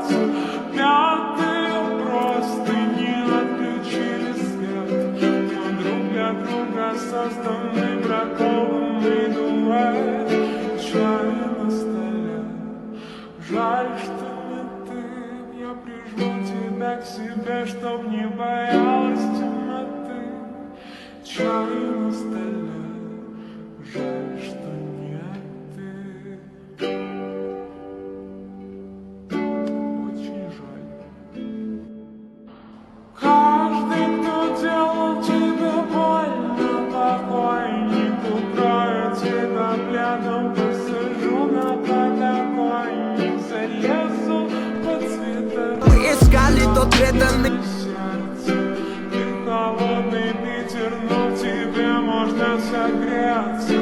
сердцу. Мятые простыни отключили свет. Мы друг для друга созданы бракованный дуэт. Чай на столе, жаль, что не ты. Я прижму тебя к себе, чтоб не боялась темноты. Чай на столе, жаль, что не ты. Очень жаль. Каждый, кто делал тебе больно, покойник укроет тебя пледом. Посажу на подоконник, зарезу по цветам. Мы искали тот преданный Сердце, и холодный ветер, но в тебе можно согреться.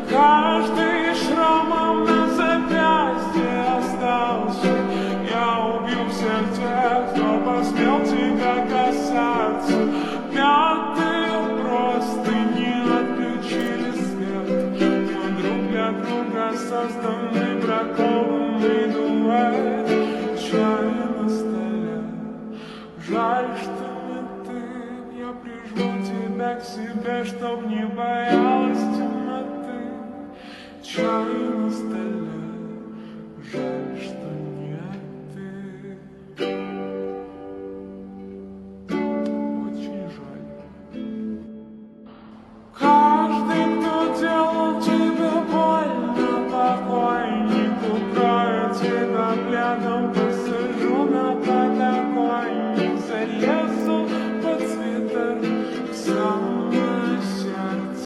Каждый шрамом на запястье остался. Я убью всех тех, кто посмел тебя касаться. Мятые простыни отключили свет. Мы друг для друга созданы бракованный дуэт. Чай на столе, жаль, что не ты. Я прижму тебя к себе, чтоб не бояться.